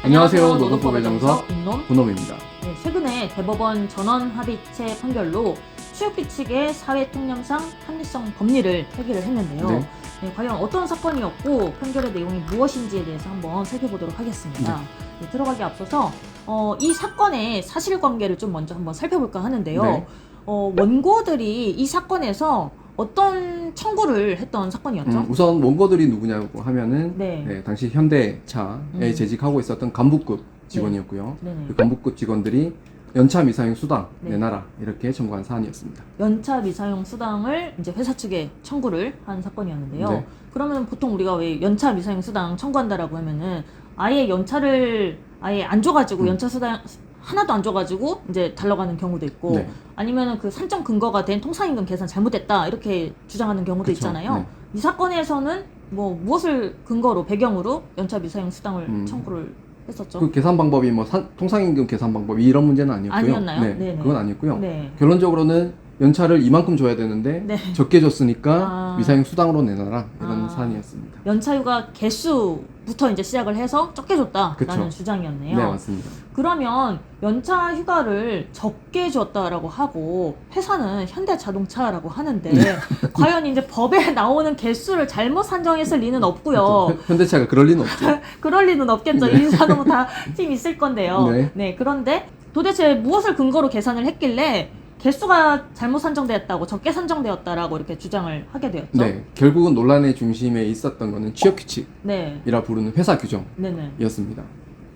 안녕하세요. 노동법의 정석 본놈입니다. 네, 최근에 대법원 전원합의체 판결로 취업규칙의 사회통념상 합리성 법리를 회귀를 했는데요. 네. 네, 과연 어떤 사건이었고 판결의 내용이 무엇인지에 대해서 한번 살펴보도록 하겠습니다. 네, 들어가기 앞서서 이 사건의 사실관계를 좀 먼저 한번 살펴볼까 하는데요. 네. 원고들이 이 사건에서 어떤 청구를 했던 사건이었죠? 우선 원고들이 누구냐고 하면은 네. 당시 현대차에 재직하고 있었던 간부급 직원이었고요. 네네. 그 간부급 직원들이 연차 미사용 수당 네. 내놔라 이렇게 청구한 사안이었습니다. 연차 미사용 수당을 이제 회사 측에 청구를 한 사건이었는데요. 네. 그러면 보통 우리가 왜 연차 미사용 수당 청구한다라고 하면은 아예 연차를 아예 안 줘가지고 연차 수당 하나도 안 줘가지고 이제 달러가는 경우도 있고 네. 아니면은 그 산정 근거가 된 통상임금 계산 잘못됐다 이렇게 주장하는 경우도 그쵸. 있잖아요. 네. 이 사건에서는 뭐 무엇을 근거로 배경으로 연차 미사용 수당을 청구를 했었죠? 그 계산 방법이 뭐 통상임금 계산 방법이 이런 문제는 아니었고요. 아니었나요? 네, 네네. 그건 아니었고요. 네. 결론적으로는 연차를 이만큼 줘야 되는데 네. 적게 줬으니까 미사용 수당으로 내놔라 이런 아. 사안이었습니다. 연차휴가 개수부터 이제 시작을 해서 적게 줬다라는 그쵸. 주장이었네요. 네, 맞습니다. 그러면 연차 휴가를 적게 줬다라고 하고 회사는 현대자동차라고 하는데 과연 이제 법에 나오는 개수를 잘못 산정했을 리는 없고요. 현대차가 그럴 리는 없죠. 그럴 리는 없겠죠. 인사도 다 팀 있을 건데요. 네. 그런데 도대체 무엇을 근거로 계산을 했길래 개수가 잘못 산정되었다고 적게 산정되었다라고 이렇게 주장을 하게 되었죠. 네, 결국은 논란의 중심에 있었던 것은 취업규칙이라 네. 부르는 회사 규정이었습니다. 네네.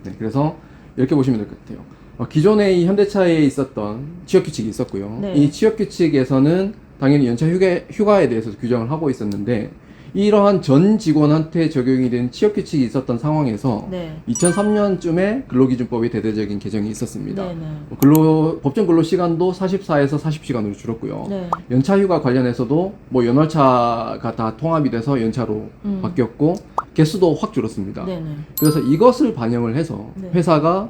네, 그래서 이렇게 보시면 될 것 같아요. 기존에 이 현대차에 있었던 취업규칙이 있었고요. 네. 이 취업규칙에서는 당연히 연차 휴가에 대해서 규정을 하고 있었는데 이러한 전 직원한테 적용이 된 취업규칙이 있었던 상황에서 네. 2003년쯤에 근로기준법이 대대적인 개정이 있었습니다. 네네. 법정 근로시간도 44에서 40시간으로 줄었고요. 네. 연차휴가 관련해서도 뭐 연월차가 다 통합이 돼서 연차로 바뀌었고 개수도 확 줄었습니다. 네네. 그래서 이것을 반영을 해서 네. 회사가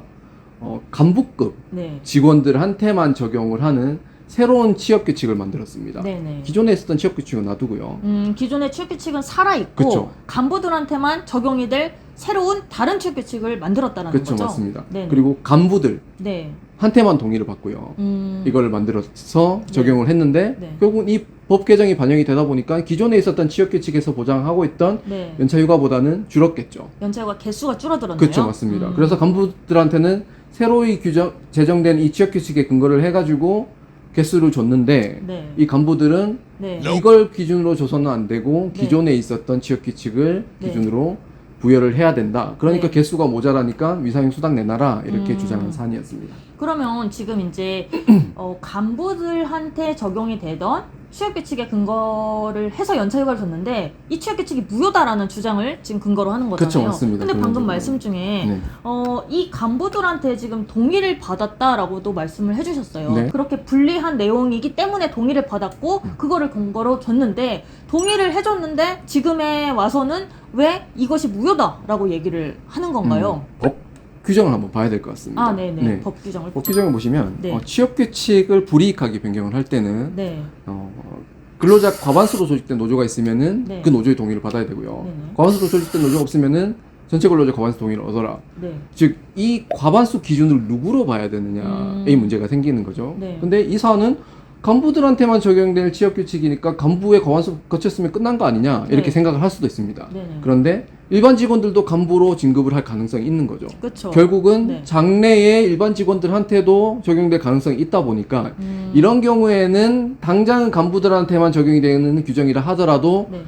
간부급 네. 직원들한테만 적용을 하는 새로운 취업규칙을 만들었습니다. 네네. 기존에 있었던 취업규칙은 놔두고요. 기존의 취업규칙은 살아있고 그쵸. 간부들한테만 적용이 될 새로운 다른 취업규칙을 만들었다는 그렇죠, 거죠. 맞습니다. 네네. 그리고 간부들 네. 한테만 동의를 받고요. 이걸 만들어서 적용을 했는데 네. 결국은 이 법 개정이 반영이 되다 보니까 기존에 있었던 취업규칙에서 보장하고 있던 네. 연차휴가보다는 줄었겠죠. 연차휴가 개수가 줄어들었네요. 그렇죠, 맞습니다. 그래서 간부들한테는 새로이 제정된 이 취업규칙에 근거를 해가지고 개수를 줬는데 네. 이 간부들은 네. 이걸 기준으로 줘서는 안 되고 네. 기존에 있었던 취업규칙을 네. 기준으로 부여를 해야 된다. 그러니까 네. 개수가 모자라니까 미사용 수당 내놔라 이렇게 주장한 사안이었습니다. 그러면 지금 이제 간부들한테 적용이 되던 취업규칙에 근거를 해서 연차휴가를 줬는데 이 취업규칙이 무효다라는 주장을 지금 근거로 하는 거잖아요. 그쵸, 맞습니다. 근데 방금 그런 말씀 중에 네. 이 간부들한테 지금 동의를 받았다라고도 말씀을 해주셨어요. 네. 그렇게 불리한 내용이기 때문에 동의를 받았고 그거를 근거로 줬는데 동의를 해줬는데 지금에 와서는 왜 이것이 무효다라고 얘기를 하는 건가요? 법 규정을 한번 봐야 될 것 같습니다. 아, 네네. 법 규정을. 법 규정을 보시면 네. 취업규칙을 불이익하게 변경을 할 때는 네. 근로자 과반수로 조직된 노조가 있으면은 네. 그 노조의 동의를 받아야 되고요. 네네. 과반수로 조직된 노조가 없으면은 전체 근로자 과반수 동의를 얻어라. 네. 즉 이 과반수 기준을 누구로 봐야 되느냐의 문제가 생기는 거죠. 네. 근데 이 사안은 간부들한테만 적용될 취업규칙이니까 간부의 과반수 거쳤으면 끝난 거 아니냐 이렇게 네. 생각을 할 수도 있습니다. 네네. 그런데 일반 직원들도 간부로 진급을 할 가능성이 있는 거죠. 그렇죠. 결국은 네. 장래의 일반 직원들한테도 적용될 가능성이 있다 보니까 이런 경우에는 당장 간부들한테만 적용이 되는 규정이라 하더라도 네.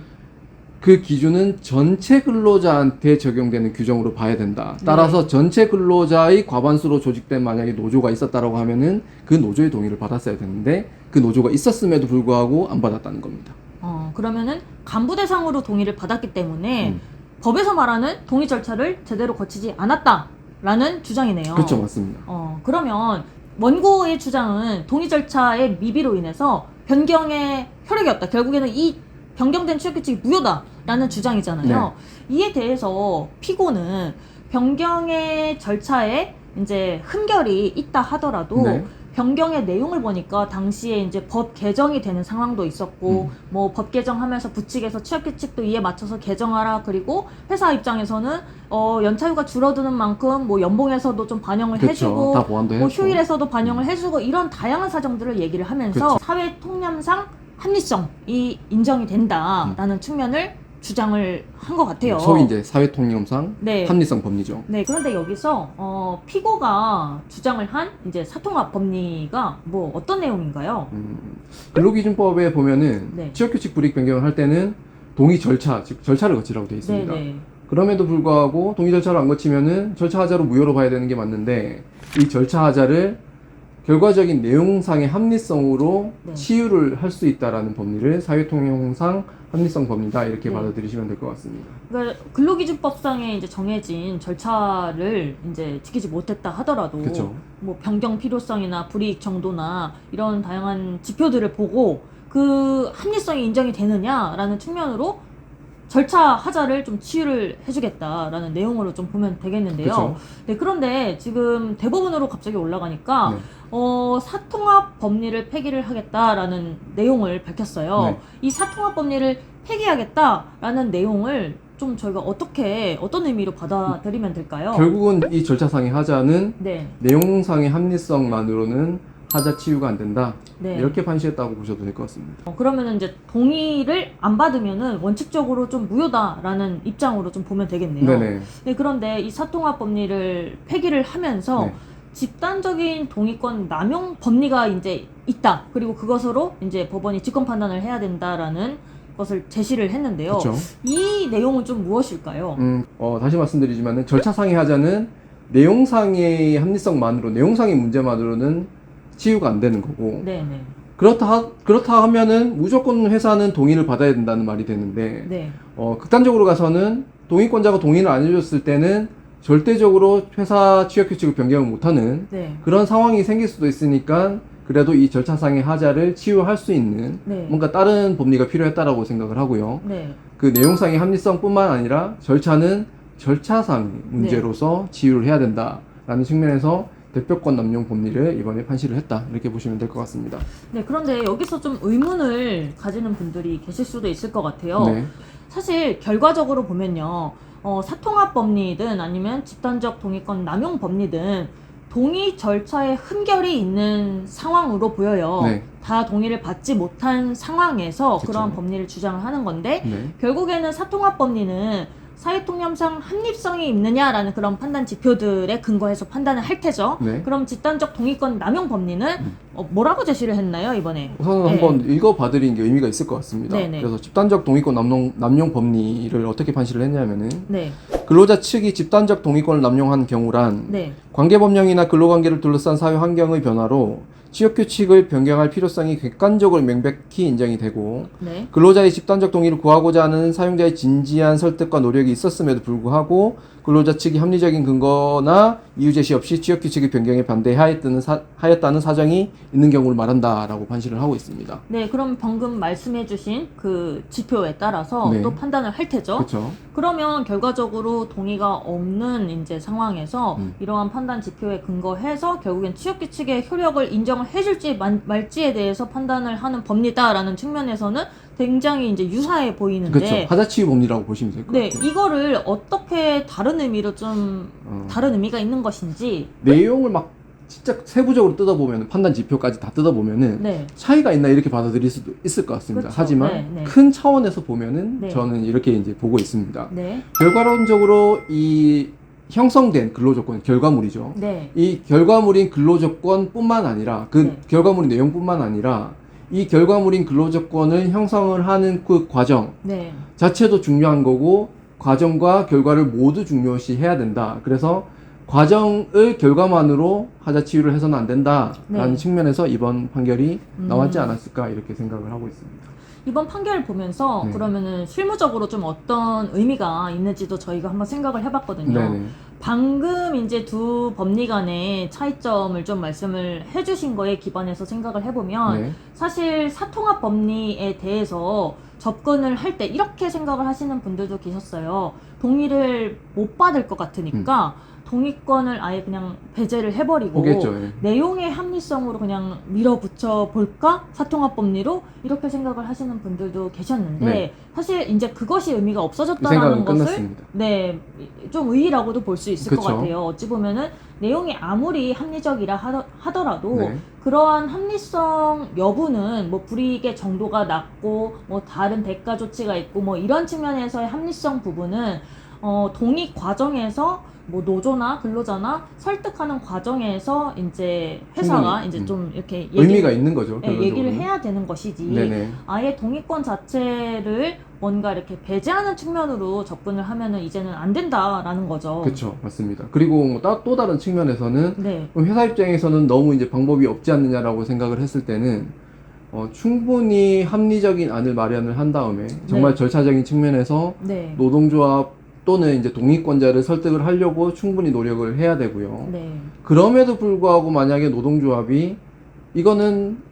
그 기준은 전체 근로자한테 적용되는 규정으로 봐야 된다. 따라서 전체 근로자의 과반수로 조직된 만약에 노조가 있었다라고 하면은 그 노조의 동의를 받았어야 되는데 그 노조가 있었음에도 불구하고 안 받았다는 겁니다. 그러면은 간부 대상으로 동의를 받았기 때문에 법에서 말하는 동의 절차를 제대로 거치지 않았다라는 주장이네요. 그렇죠, 맞습니다. 그러면 원고의 주장은 동의 절차의 미비로 인해서 변경의 효력이 없다. 결국에는 이 변경된 취업규칙이 무효다라는 주장이잖아요. 이에 대해서 피고는 변경의 절차에 이제 흠결이 있다 하더라도 변경의 내용을 보니까 당시에 이제 법 개정이 되는 상황도 있었고 뭐 법 개정하면서 부칙에서 취업규칙도 이에 맞춰서 개정하라. 그리고 회사 입장에서는 연차휴가 줄어드는 만큼 뭐 연봉에서도 좀 반영을 그쵸. 해주고 다 보완도 뭐 했고. 휴일에서도 반영을 해주고 이런 다양한 사정들을 얘기를 하면서 그쵸. 사회 통념상 합리성이 인정이 된다라는 측면을 주장을 한 것 같아요. 소위 이제 사회통념상 네. 합리성 법리죠. 네, 그런데 여기서 피고가 주장을 한 이제 사통합 법리가 뭐 어떤 내용인가요? 근로기준법에 보면은 네. 취업규칙 불이익 변경을 할 때는 동의 절차, 즉 절차를 거치라고 되어 있습니다. 네, 네. 그럼에도 불구하고 동의 절차를 안 거치면은 절차 하자로 무효로 봐야 되는 게 맞는데 이 절차 하자를 결과적인 내용상의 합리성으로 네. 치유를 할 수 있다라는 법리를 사회통념상 합리성 법리다 이렇게 네. 받아들이시면 될 것 같습니다. 그러니까 근로기준법상에 이제 정해진 절차를 이제 지키지 못했다 하더라도 그쵸. 뭐 변경 필요성이나 불이익 정도나 이런 다양한 지표들을 보고 그 합리성이 인정이 되느냐라는 측면으로 절차 하자를 좀 치유를 해주겠다라는 내용으로 좀 보면 되겠는데요. 그쵸. 네, 그런데 지금 대법원으로 갑자기 올라가니까 네. 사통합 법리를 폐기를 하겠다라는 내용을 밝혔어요. 네. 이 사통합 법리를 폐기하겠다라는 내용을 좀 저희가 어떤 의미로 받아들이면 될까요? 결국은 이 절차상의 하자는 네, 내용상의 합리성만으로는 하자 치유가 안 된다. 네. 이렇게 판시했다고 보셔도 될 것 같습니다. 그러면은 이제 동의를 안 받으면은 원칙적으로 좀 무효다라는 입장으로 좀 보면 되겠네요. 네네. 네, 그런데 이 사통합 법리를 폐기를 하면서 네. 집단적인 동의권 남용 법리가 이제 있다. 그리고 그것으로 이제 법원이 직권 판단을 해야 된다라는 것을 제시를 했는데요. 그렇죠. 이 내용은 좀 무엇일까요? 다시 말씀드리지만은 절차상의 하자는 내용상의 합리성만으로, 내용상의 문제만으로는 치유가 안 되는 거고. 네네. 그렇다 하면은 무조건 회사는 동의를 받아야 된다는 말이 되는데, 네. 극단적으로 가서는 동의권자가 동의를 안 해줬을 때는 절대적으로 회사 취업규칙을 변경을 못하는 네. 그런 상황이 생길 수도 있으니까 그래도 이 절차상의 하자를 치유할 수 있는 네. 뭔가 다른 법리가 필요했다라고 생각을 하고요. 네. 그 내용상의 합리성뿐만 아니라 절차는 절차상 문제로서 치유를 해야 된다라는 측면에서 대표권 남용 법리를 이번에 판시를 했다 이렇게 보시면 될 것 같습니다. 네, 그런데 여기서 좀 의문을 가지는 분들이 계실 수도 있을 것 같아요. 네. 사실 결과적으로 보면요, 사통합 법리든 아니면 집단적 동의권 남용 법리든 동의 절차에 흠결이 있는 상황으로 보여요. 네. 다 동의를 받지 못한 상황에서 그쵸. 그러한 법리를 주장을 하는 건데 네. 결국에는 사통합 법리는 사회통념상 합리성이 있느냐라는 그런 판단 지표들에 근거해서 판단을 할 테죠. 네. 그럼 집단적 동의권 남용 법리는 뭐라고 제시를 했나요, 이번에? 우선은 네. 한번 읽어봐드리는 게 의미가 있을 것 같습니다. 네네. 그래서 집단적 동의권 남용 법리를 어떻게 판시를 했냐면은 네. 근로자 측이 집단적 동의권을 남용한 경우란 네. 관계법령이나 근로관계를 둘러싼 사회 환경의 변화로 취업규칙을 변경할 필요성이 객관적으로 명백히 인정이 되고 네. 근로자의 집단적 동의를 구하고자 하는 사용자의 진지한 설득과 노력이 있었음에도 불구하고 근로자 측이 합리적인 근거나 이유 제시 없이 취업규칙의 변경에 반대하였다는 사정이 있는 경우를 말한다라고 판시를 하고 있습니다. 네, 그럼 방금 말씀해주신 그 지표에 따라서 네. 또 판단을 할 테죠. 그렇죠. 그러면 결과적으로 동의가 없는 이제 상황에서 이러한 판단 지표에 근거해서 결국엔 취업규칙의 효력을 인정을 해줄지 말지에 대해서 판단을 하는 법리다라는 측면에서는 굉장히 이제 유사해 보이는데. 그렇죠. 하자치유 법리라고 보시면 될 것 네, 같아요. 이거를 어떻게 다른 의미로 좀 다른 의미가 있는 것인지. 내용을 막 진짜 세부적으로 뜯어보면 판단 지표까지 다 뜯어보면은 네. 차이가 있나 이렇게 받아들일 수도 있을 것 같습니다. 그렇죠. 하지만 네, 네. 큰 차원에서 보면은 네. 저는 이렇게 이제 보고 있습니다. 네. 결과론적으로 이 형성된 근로조건, 결과물이죠. 네. 이 결과물인 근로조건뿐만 아니라 그 네. 결과물의 내용뿐만 아니라 이 결과물인 근로조건을 형성을 하는 그 과정 네. 자체도 중요한 거고 과정과 결과를 모두 중요시 해야 된다. 그래서 과정의 결과만으로 하자 치유를 해서는 안 된다라는 네. 측면에서 이번 판결이 나왔지 않았을까 이렇게 생각을 하고 있습니다. 이번 판결을 보면서 네. 그러면은 실무적으로 좀 어떤 의미가 있는지도 저희가 한번 생각을 해봤거든요. 네네. 방금 이제 두 법리 간의 차이점을 좀 말씀을 해주신 거에 기반해서 생각을 해보면 네. 사실 사통합 법리에 대해서 접근을 할 때 이렇게 생각을 하시는 분들도 계셨어요. 동의를 못 받을 것 같으니까 동의권을 아예 그냥 배제를 해버리고 보겠죠. 예. 내용의 합리성으로 그냥 밀어붙여 볼까? 사통합법리로 이렇게 생각을 하시는 분들도 계셨는데 네. 사실 이제 그것이 의미가 그 없어졌다라는 생각은 것을 끝났습니다. 네, 좀 의의라고도 볼 수 있을 것 그쵸. 같아요. 어찌 보면은 내용이 아무리 합리적이라 하더라도 네. 그러한 합리성 여부는 뭐 불이익의 정도가 낮고 뭐 다른 대가 조치가 있고 뭐 이런 측면에서의 합리성 부분은 동의 과정에서 뭐 노조나 근로자나 설득하는 과정에서 이제 회사가 충분히, 이제 좀 이렇게 의미가 있는 거죠. 얘기를 결론적으로는. 해야 되는 것이지. 네네. 아예 동의권 자체를 뭔가 이렇게 배제하는 측면으로 접근을 하면은 이제는 안 된다라는 거죠. 그렇죠, 맞습니다. 그리고 또 다른 측면에서는 네. 그럼 회사 입장에서는 너무 이제 방법이 없지 않느냐라고 생각을 했을 때는 충분히 합리적인 안을 마련을 한 다음에 정말 네. 절차적인 측면에서 네. 노동조합 또는 이제 동의권자를 설득을 하려고 충분히 노력을 해야 되고요. 네. 그럼에도 불구하고 만약에 노동조합이 이거는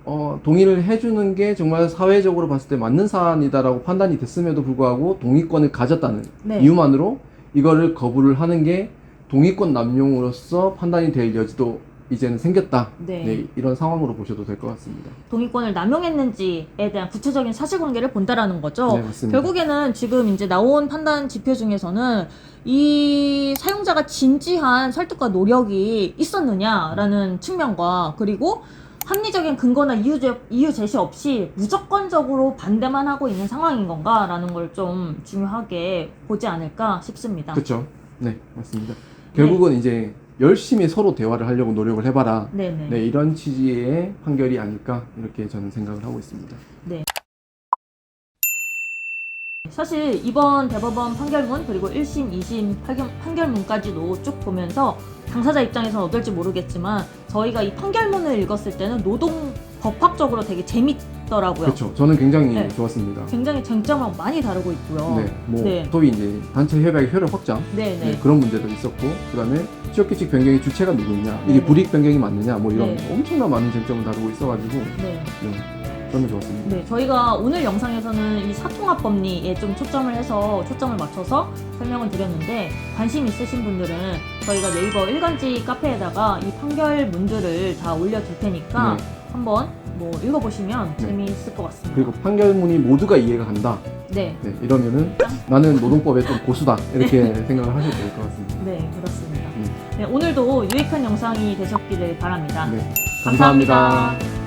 동의를 해주는 게 정말 사회적으로 봤을 때 맞는 사안이다라고 판단이 됐음에도 불구하고 동의권을 가졌다는 네. 이유만으로 이거를 거부를 하는 게 동의권 남용으로서 판단이 될 여지도 이제는 생겼다. 네. 네, 이런 상황으로 보셔도 될 것 같습니다. 동의권을 남용했는지에 대한 구체적인 사실관계를 본다라는 거죠. 네, 맞습니다. 결국에는 지금 이제 나온 판단 지표 중에서는 이 사용자가 진지한 설득과 노력이 있었느냐라는 측면과 그리고 합리적인 근거나 이유 제시 없이 무조건적으로 반대만 하고 있는 상황인 건가라는 걸 좀 중요하게 보지 않을까 싶습니다. 그렇죠. 네, 맞습니다. 결국은 이제 열심히 서로 대화를 하려고 노력을 해봐라. 네네. 네, 이런 취지의 판결이 아닐까 이렇게 저는 생각을 하고 있습니다. 네. 사실 이번 대법원 판결문 그리고 1심, 2심 판결문까지도 쭉 보면서 당사자 입장에서는 어떨지 모르겠지만 저희가 이 판결문을 읽었을 때는 노동 법학적으로 되게 재밌더라고요. 그렇죠. 저는 굉장히 네. 좋았습니다. 굉장히 쟁점하고 많이 다르고 있고요. 네, 뭐 네. 소위 이제 단체 협약의 효력 확장 네네. 네, 그런 문제도 있었고, 그다음에 취업규칙 변경의 주체가 누구냐, 이게 네네. 불이익 변경이 맞느냐, 뭐 이런 네. 엄청난 많은 쟁점을 다루고 있어가지고, 네. 저는 좋았습니다. 네, 저희가 오늘 영상에서는 이 사통합 법리에 좀 초점을 맞춰서 설명을 드렸는데 관심 있으신 분들은 저희가 네이버 일간지 카페에다가 이 판결문들을 다 올려둘 테니까 네. 한번 뭐 읽어보시면 네. 재미있을 것 같습니다. 그리고 판결문이 모두가 이해가 간다. 네, 네, 이러면은 나는 노동법에 좀 고수다 이렇게 생각을 하셔도 될 것 같습니다. 네, 그렇습니다. 네, 오늘도 유익한 영상이 되셨기를 바랍니다. 네, 감사합니다. 감사합니다.